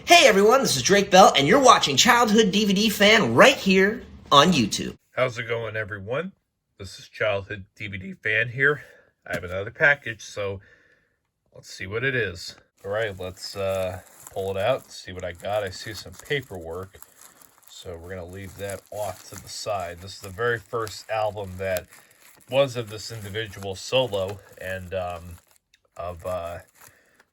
Hey everyone, this is Drake Bell, and you're watching Childhood DVD Fan right here on YouTube. How's it going, everyone? This is Childhood DVD Fan here. I have another package, so let's see what it is. All right, let's pull it out and see what I got. I see some paperwork, so we're going to leave that off to the side. This is the very first album that was of this individual solo, and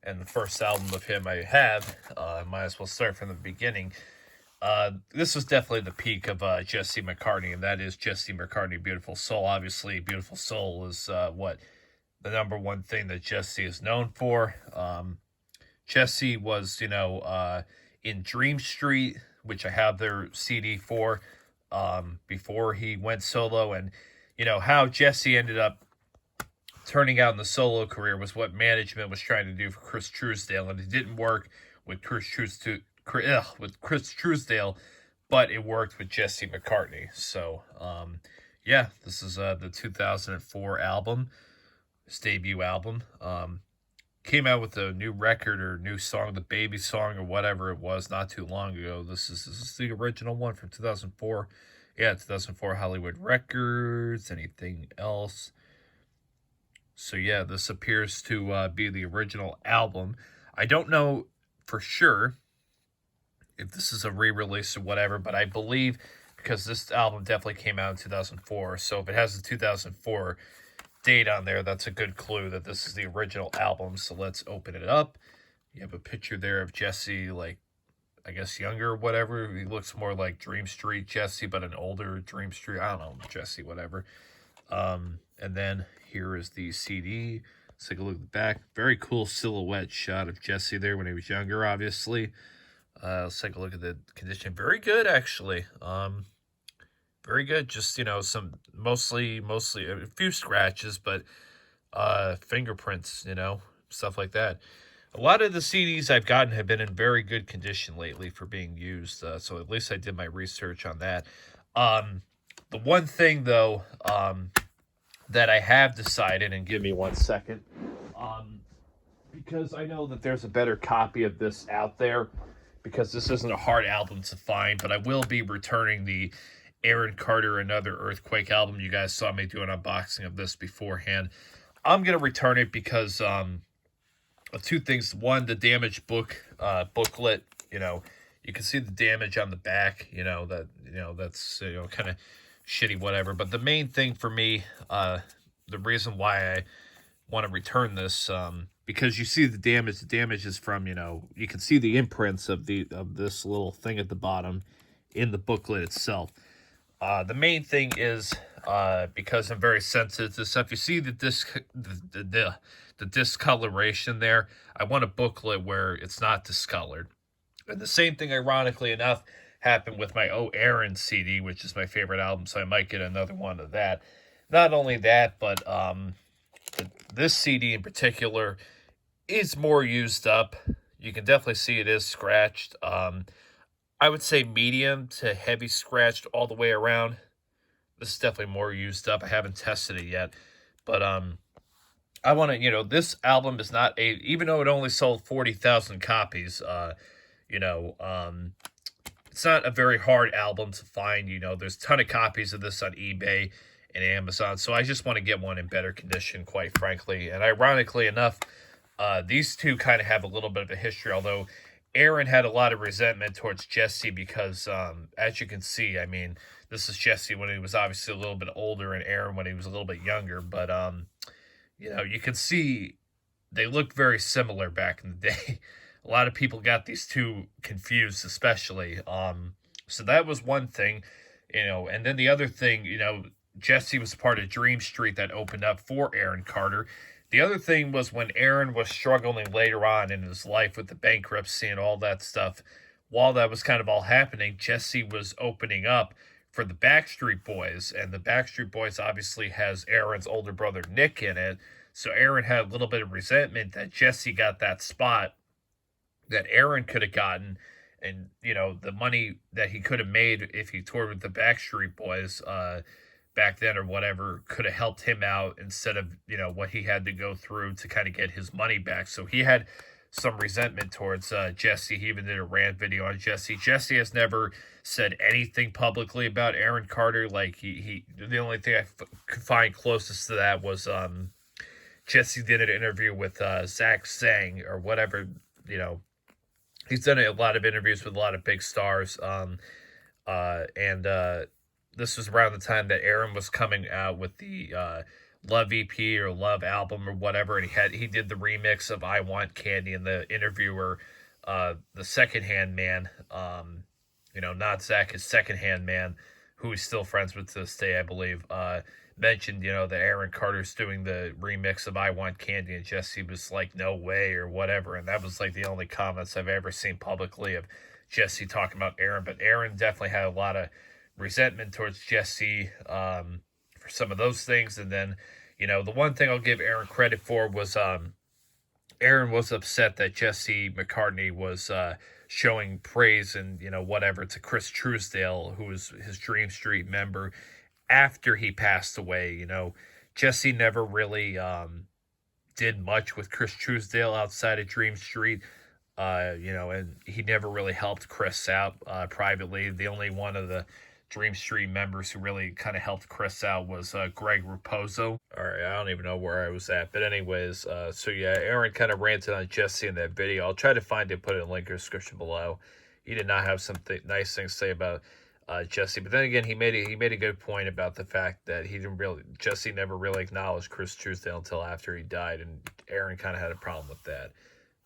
and the first album of him I have. I might as well start from the beginning. This was definitely the peak of Jesse McCartney, and that is Jesse McCartney, Beautiful Soul. Obviously, Beautiful Soul is what the number one thing that Jesse is known for. Jesse was, in Dream Street, which I have their CD for, before he went solo, and how Jesse ended up turning out in the solo career was what management was trying to do for Chris Trousdale, and it didn't work with Chris Trousdale, but it worked with Jesse McCartney. So, this is the 2004 album, his debut album. Came out with a new record or new song, the Baby Song or whatever it was, not too long ago. This is the original one from 2004. Yeah, 2004 Hollywood Records. Anything else? So yeah, this appears to be the original album. I don't know for sure if this is a re-release or whatever, but I believe, because this album definitely came out in 2004, so if it has the 2004 date on there, that's a good clue that this is the original album. So let's open it up. You have a picture there of Jesse, like, I guess younger or whatever. He looks more like Dream Street Jesse, but an older Dream Street, I don't know, Jesse, whatever. And then here is the CD. Let's take a look at the back. Very cool silhouette shot of Jesse there when he was younger, obviously. Let's take a look at the condition. Very good, actually. Very good. Just, some mostly a few scratches, but fingerprints, stuff like that. A lot of the CDs I've gotten have been in very good condition lately for being used. So at least I did my research on that. The one thing, though, that I have decided, and give me 1 second, because I know that there's a better copy of this out there, because this isn't a hard album to find, but I will be returning the Aaron Carter Another Earthquake album. You guys saw me do an unboxing of this beforehand. I'm going to return it because of two things. One, the damaged booklet, you can see the damage on the back, that's, kind of shitty, whatever. But the main thing for me, the reason why I want to return this, because you see the damage is from, you can see the imprints of this little thing at the bottom in the booklet itself. The main thing is, because I'm very sensitive to stuff, you see the discoloration there. I want a booklet where it's not discolored. And the same thing, ironically enough, happened with my Oh Aaron CD, which is my favorite album, so I might get another one of that. Not only that, but this CD in particular is more used up. You can definitely see it is scratched. I would say medium to heavy scratched all the way around. This is definitely more used up. I haven't tested it yet, but I want to, this album is not even though it only sold 40,000 copies, it's not a very hard album to find. There's a ton of copies of this on eBay and Amazon, so I just want to get one in better condition, quite frankly. And ironically enough, these two kind of have a little bit of a history, although Aaron had a lot of resentment towards Jesse because, as you can see, I mean, this is Jesse when he was obviously a little bit older and Aaron when he was a little bit younger, but, you can see they look very similar back in the day. A lot of people got these two confused, especially. So that was one thing, and then the other thing, Jesse was part of Dream Street that opened up for Aaron Carter. The other thing was when Aaron was struggling later on in his life with the bankruptcy and all that stuff, while that was kind of all happening, Jesse was opening up for the Backstreet Boys, and the Backstreet Boys obviously has Aaron's older brother Nick in it, so Aaron had a little bit of resentment that Jesse got that spot that Aaron could have gotten, and the money that he could have made if he toured with the Backstreet Boys back then or whatever could have helped him out instead of what he had to go through to kind of get his money back. So he had some resentment towards Jesse. He even did a rant video on Jesse. Jesse has never said anything publicly about Aaron Carter. Like he the only thing I could find closest to that was Jesse did an interview with Zach Sang or whatever. You know, he's done a lot of interviews with a lot of big stars. And this was around the time that Aaron was coming out with the Love EP or Love album or whatever, and he did the remix of I Want Candy, and the interviewer, the secondhand man, not Zach, his secondhand man, who he's still friends with to this day, I believe, mentioned, that Aaron Carter's doing the remix of I Want Candy, and Jesse was like, no way, or whatever, and that was like the only comments I've ever seen publicly of Jesse talking about Aaron. But Aaron definitely had a lot of resentment towards Jesse for some of those things. And then, the one thing I'll give Aaron credit for was Aaron was upset that Jesse McCartney was showing praise and, whatever to Chris Truesdale, who was his Dream Street member, after he passed away. Jesse never really did much with Chris Truesdale outside of Dream Street. And he never really helped Chris out privately. The only one of the Dream Street members who really kind of helped Chris out was Greg Raposo. All right, I don't even know where I was at. But anyways, Aaron kind of ranted on Jesse in that video. I'll try to find it, put it in the link in the description below. He did not have some nice things to say about Jesse. But then again, he made a good point about the fact that Jesse never really acknowledged Chris Truesdale until after he died. And Aaron kind of had a problem with that.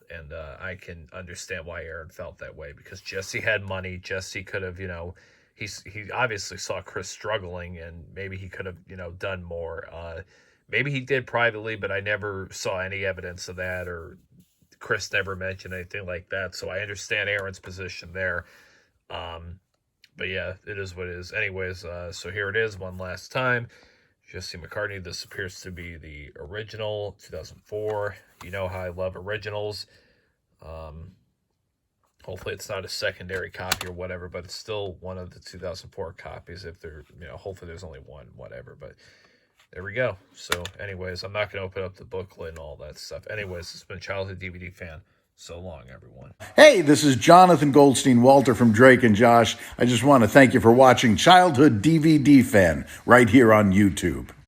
And I can understand why Aaron felt that way, because Jesse had money. Jesse could have, he obviously saw Chris struggling, and maybe he could have, done more. Maybe he did privately, but I never saw any evidence of that, or Chris never mentioned anything like that. So I understand Aaron's position there. But yeah, it is what it is. Anyways, so here it is one last time. Jesse McCartney, this appears to be the original, 2004. You know how I love originals. Hopefully it's not a secondary copy or whatever, but it's still one of the 2004 copies. If there, hopefully there's only one, whatever. But there we go. So anyways, I'm not going to open up the booklet and all that stuff. Anyways, it's been Childhood DVD Fan. So long, everyone. Hey, this is Jonathan Goldstein Walter from Drake and Josh. I just want to thank you for watching Childhood DVD Fan right here on YouTube.